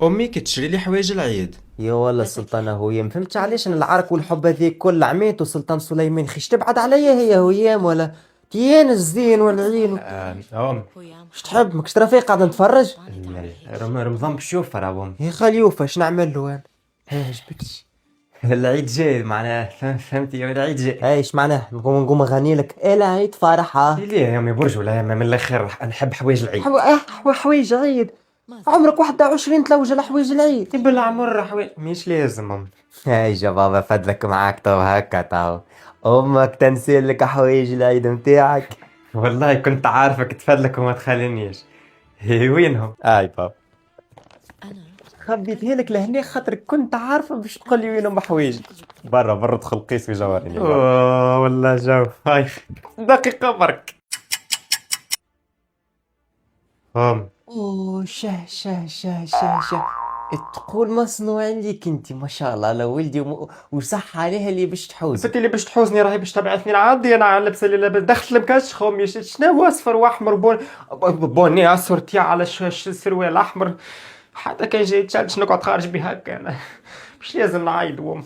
امي كتشري لي حوايج العيد. يا والله السلطانة هوية، مفهمتش علاش انا العرك والحب هذيك كل عميت وسلطان سليمان خيش تبعد عليا هي هويام ولا تيان الزين والعين ام اش تحب ماكش رفيق قاعد نتفرج. رمضان بشوف راهم. يا خليوفة اش نعمل له انا؟ ها جبتش. العيد جاي معناها فهمتي يا العيد جاي. هاي ايش معناه نقوم اغني لك العيد فرحة. ليه يا امي برج ولا من الاخر نحب حوايج العيد. حوايج عيد. عمرك 21 تلوج على حوايج العيد. بالعمر حوايج مش لازم ام. هاي يا بابا فدلك معاك تو هكا تو امك تنسي لك حوايج العيد متاعك. والله كنت عارفك تفدلك وما تخلينيش. هي وينهم؟ اي بابا خبيتها لك لهنا خاطرك كنت عارفه باش تقول لي وينهم حوايجي. برا ادخل قيس وجوارني. والله جو هاي دقيقة برك. ام اوه شه تقول مصنوع ليك انت ما شاء الله على ولدي وصح عليها اللي باش تحوز. ستي اللي باش تحوزني راهي باش تبعثني العادي انا على لبسه اللي لابس دخلت المكاش خومي شنو هو اصفر واحمر بوني اسورتي على السروال الاحمر. حتى كان جاي تشالش نقعد خارج بها هكا انا. مش لازم نعيط وام.